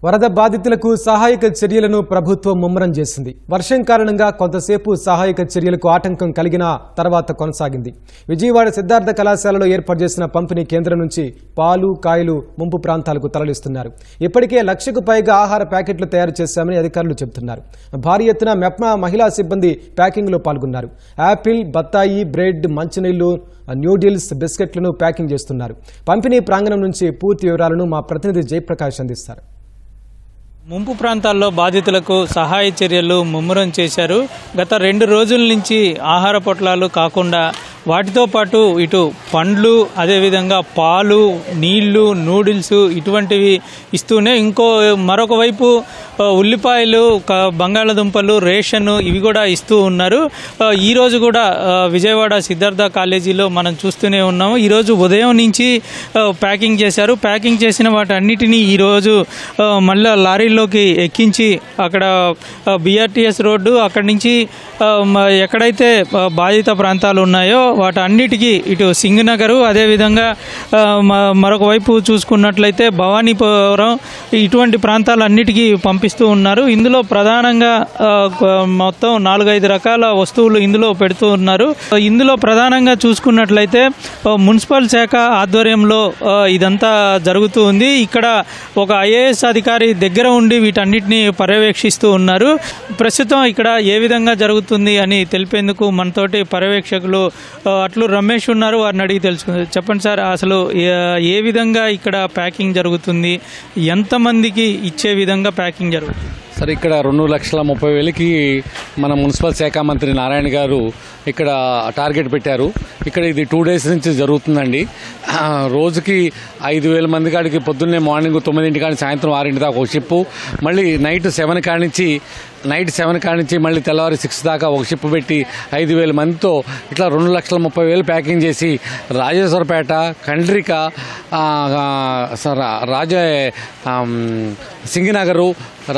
వరద బాధితులకు సహాయక చర్యలను ప్రభుత్వం ముమ్మరం చేసింది. వర్షం కారణంగా కొంతసేపు సహాయక చర్యలకు ఆటంకం కలిగిన తర్వాత కొనసాగింది. విజయవాడ సిద్ధార్థ కళాశాలలో ఏర్పాటు చేసిన పంపిణీ కేంద్రం నుంచి పాలు, కాయలు ముంపు ప్రాంతాలకు తరలిస్తున్నారు. ఇప్పటికే 1,00,000కు పైగా ఆహార ప్యాకెట్లు తయారు చేశామని అధికారులు చెబుతున్నారు. భారీ ఎత్తున మెప్మా మహిళా సిబ్బంది ప్యాకింగ్లో పాల్గొన్నారు. యాపిల్, బత్తాయి, బ్రెడ్, మంచినీళ్లు, న్యూడిల్స్, బిస్కెట్లను ప్యాకింగ్ చేస్తున్నారు. పంపిణీ ప్రాంగణం నుంచి పూర్తి వివరాలను మా ప్రతినిధి జయప్రకాష్ అందిస్తారు. ముంపు ప్రాంతాల్లో బాధితులకు సహాయ చర్యలు ముమ్మరం చేశారు. గత 2 రోజుల నుంచి ఆహార పొట్లాలు కాకుండా వాటితో పాటు ఇటు పండ్లు, అదేవిధంగా పాలు, నీళ్లు, నూడిల్స్ ఇటువంటివి ఇస్తూనే మరొక వైపు ఉల్లిపాయలు, బంగాళదుంపలు, రేషన్ ఇవి కూడా ఇస్తూ ఉన్నారు. ఈరోజు కూడా విజయవాడ సిద్ధార్థ కాలేజీలో మనం చూస్తూనే ఉన్నాము. ఈరోజు ఉదయం నుంచి ప్యాకింగ్ చేశారు. ప్యాకింగ్ చేసిన వాటన్నిటినీ ఈరోజు మళ్ళీ లారీల్లోకి ఎక్కించి అక్కడ బిఆర్టీఎస్ రోడ్డు అక్కడి నుంచి ఎక్కడైతే బాధిత ప్రాంతాలు ఉన్నాయో వాటన్నిటికీ ఇటు సింగనగరు, అదేవిధంగా మరొక వైపు చూసుకున్నట్లయితే భవానీపురం ఇటువంటి ప్రాంతాలన్నిటికీ పంపిస్తూ ఉన్నారు. ఇందులో ప్రధానంగా మొత్తం 4-5 రకాల వస్తువులు ఇందులో పెడుతూ ఉన్నారు. ఇందులో ప్రధానంగా చూసుకున్నట్లయితే మున్సిపల్ శాఖ ఆధ్వర్యంలో ఇదంతా జరుగుతూ ఉంది. ఇక్కడ ఒక ఐఏఎస్ అధికారి దగ్గర ఉండి వీటన్నిటిని పర్యవేక్షిస్తూ ఉన్నారు. ప్రస్తుతం ఇక్కడ ఏ విధంగా జరుగుతుంది అని తెలిపేందుకు మనతోటి పర్యవేక్షకులు అట్లు రమేష్ ఉన్నారు. వారిని అడిగి తెలుసుకుంది. చెప్పండి సార్, అసలు ఏ విధంగా ఇక్కడ ప్యాకింగ్ జరుగుతుంది, ఎంతమందికి ఇచ్చే విధంగా ప్యాకింగ్ జరుగుతుంది? సార్, ఇక్కడ 2,30,000కి మన మున్సిపల్ శాఖ మంత్రి నారాయణ గారు ఇక్కడ టార్గెట్ పెట్టారు. ఇక్కడ ఇది 2 డేస్ నుంచి జరుగుతుందండి. రోజుకి 5,000 మంది కాడికి పొద్దున్నే మార్నింగ్ 9 కాడి సాయంత్రం 6 దాకా ఒక షిప్పు, మళ్ళీ నైట్ 7 కాడి నుంచి మళ్ళీ తెల్లవారి 6 దాకా ఒక షిప్ పెట్టి 5,000 మందితో ఇట్లా 2,30,000 ప్యాకింగ్ చేసి రాజేశ్వరపేట, కండ్రిక, సింగినగరు,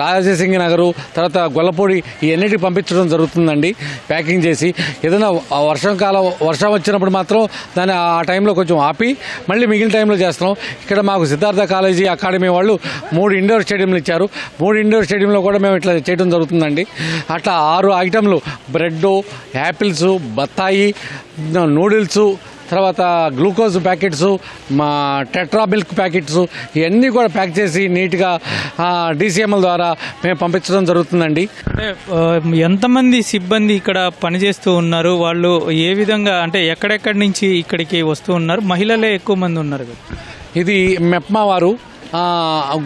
రాజసింగినగరు, తర్వాత గొల్లపూడి ఇవన్నిటికి పంపించడం జరుగుతుందండి. ప్యాకింగ్ చేసి ఏదైనా వర్షం వచ్చినప్పుడు మాత్రం దాన్ని ఆ టైంలో కొంచెం ఆపి మళ్ళీ మిగిలిన టైంలో చేస్తున్నాం. ఇక్కడ మాకు సిద్ధార్థ కాలేజీ అకాడమీ వాళ్ళు 3 ఇండోర్ స్టేడియంలు ఇచ్చారు. 3 ఇండోర్ స్టేడియంలో కూడా మేము ఇట్లా చేయడం జరుగుతుందండి. అట్లా 6 ఐటెంలు బ్రెడ్, యాపిల్స్, బత్తాయి, నూడిల్స్, తర్వాత గ్లూకోజ్ ప్యాకెట్స్, మా టెట్రా మిల్క్ ప్యాకెట్స్ ఇవన్నీ కూడా ప్యాక్ చేసి నీట్గా డీసీఎంఎల్ ద్వారా మేము పంపించడం జరుగుతుందండి. అంటే ఎంతమంది సిబ్బంది ఇక్కడ పనిచేస్తూ ఉన్నారు? వాళ్ళు ఏ విధంగా, అంటే ఎక్కడెక్కడి నుంచి ఇక్కడికి వస్తూ ఉన్నారు? మహిళలే ఎక్కువ మంది ఉన్నారు కదా. ఇది మెప్మా వారు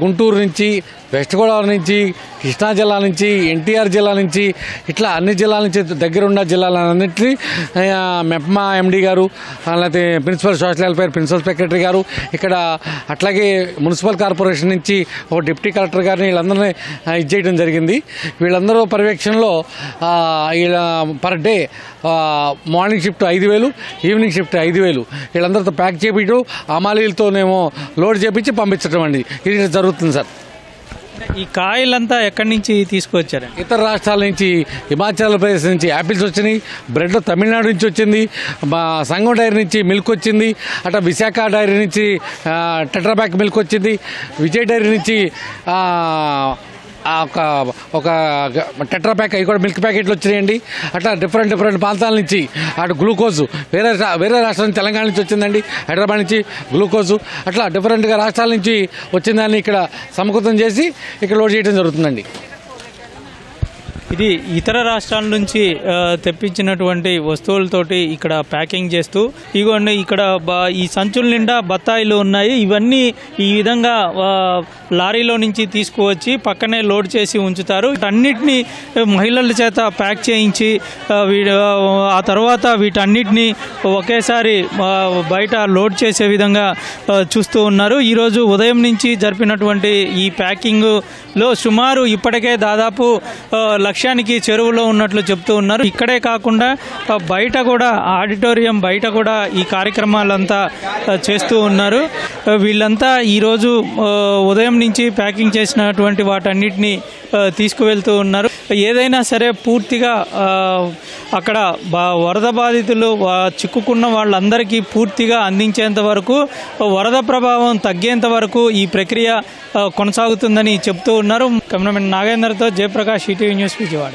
గుంటూరు నుంచి, వెస్ట్ గోదావరి నుంచి, కృష్ణా జిల్లా నుంచి, ఎన్టీఆర్ జిల్లా నుంచి, ఇట్లా అన్ని జిల్లాల నుంచి దగ్గరున్న జిల్లాలన్నింటినీ మెప్మా ఎండీ గారు, అలాగే principal social welfare principal secretary గారు, ఇక్కడ అట్లాగే మున్సిపల్ కార్పొరేషన్ నుంచి ఒక డిప్యూటీ కలెక్టర్ గారిని వీళ్ళందరినీ ఇచ్చేయడం జరిగింది. వీళ్ళందరూ పర్యవేక్షణలో per day morning shift 5,000, evening shift 5,000 వీళ్ళందరితో ప్యాక్ చేపించడం, అమాలీలతోనేమో లోడ్ చేపించి పంపించడం అండి ఇది జరుగుతుంది సార్. ఈ కాయలంతా ఎక్కడి నుంచి తీసుకొచ్చారు? ఇతర రాష్ట్రాల నుంచి, హిమాచల్ ప్రదేశ్ నుంచి యాపిల్స్ వచ్చినాయి, బ్రెడ్ తమిళనాడు నుంచి వచ్చింది, సంగం డైరీ నుంచి మిల్క్ వచ్చింది, అట్లా విశాఖ డైరీ నుంచి టెట్రాప్యాక్ మిల్క్ వచ్చింది, విజయ్ డైరీ నుంచి ఒక టెట్రాప్యాక్ అవి కూడా మిల్క్ ప్యాకెట్లు వచ్చినాయండి. అట్లా డిఫరెంట్ ప్రాంతాల నుంచి అటు గ్లూకోజు వేరే రాష్ట్రం నుంచి, తెలంగాణ నుంచి వచ్చిందండి, హైదరాబాద్ నుంచి గ్లూకోజు, అట్లా డిఫరెంట్గా రాష్ట్రాల నుంచి వచ్చిందాన్ని ఇక్కడ సమకూర్తం చేసి ఇక్కడ లోడ్ చేయడం జరుగుతుందండి. ఇది ఇతర రాష్ట్రాల నుంచి తెప్పించినటువంటి వస్తువులతోటి ఇక్కడ ప్యాకింగ్ చేస్తూ ఇగోండి ఇక్కడ ఈ సంచుల నిండా బత్తాయిలు ఉన్నాయి. ఇవన్నీ ఈ విధంగా లారీలో నుంచి తీసుకువచ్చి పక్కనే లోడ్ చేసి ఉంచుతారు. వీటన్నిటిని మహిళల చేత ప్యాక్ చేయించి ఆ తర్వాత వీటన్నిటిని ఒకేసారి బయట లోడ్ చేసే విధంగా చూస్తూ ఉన్నారు. ఈరోజు ఉదయం నుంచి జరిపినటువంటి ఈ ప్యాకింగ్లో సుమారు ఇప్పటికే దాదాపు 1,00,000కి చెరువులో ఉన్నట్లు చెప్తూ ఉన్నారు. ఇక్కడే కాకుండా బయట కూడా, ఆడిటోరియం బయట కూడా ఈ కార్యక్రమాలంతా చేస్తూ ఉన్నారు. వీళ్ళంతా ఈరోజు ఉదయం నుంచి ప్యాకింగ్ చేసినటువంటి వాటన్నిటిని తీసుకువెళ్తూ ఉన్నారు. ఏదైనా సరే పూర్తిగా అక్కడ వరద బాధితులు చిక్కుకున్న వాళ్ళందరికీ పూర్తిగా అందించేంత వరకు, వరద ప్రభావం తగ్గేంత వరకు ఈ ప్రక్రియ కొనసాగుతుందని చెప్తూ ఉన్నారు. కెమెరామెన్ నాగేందర్తో జయప్రకాష్, ఈటీవీ న్యూస్, విజయవాడ.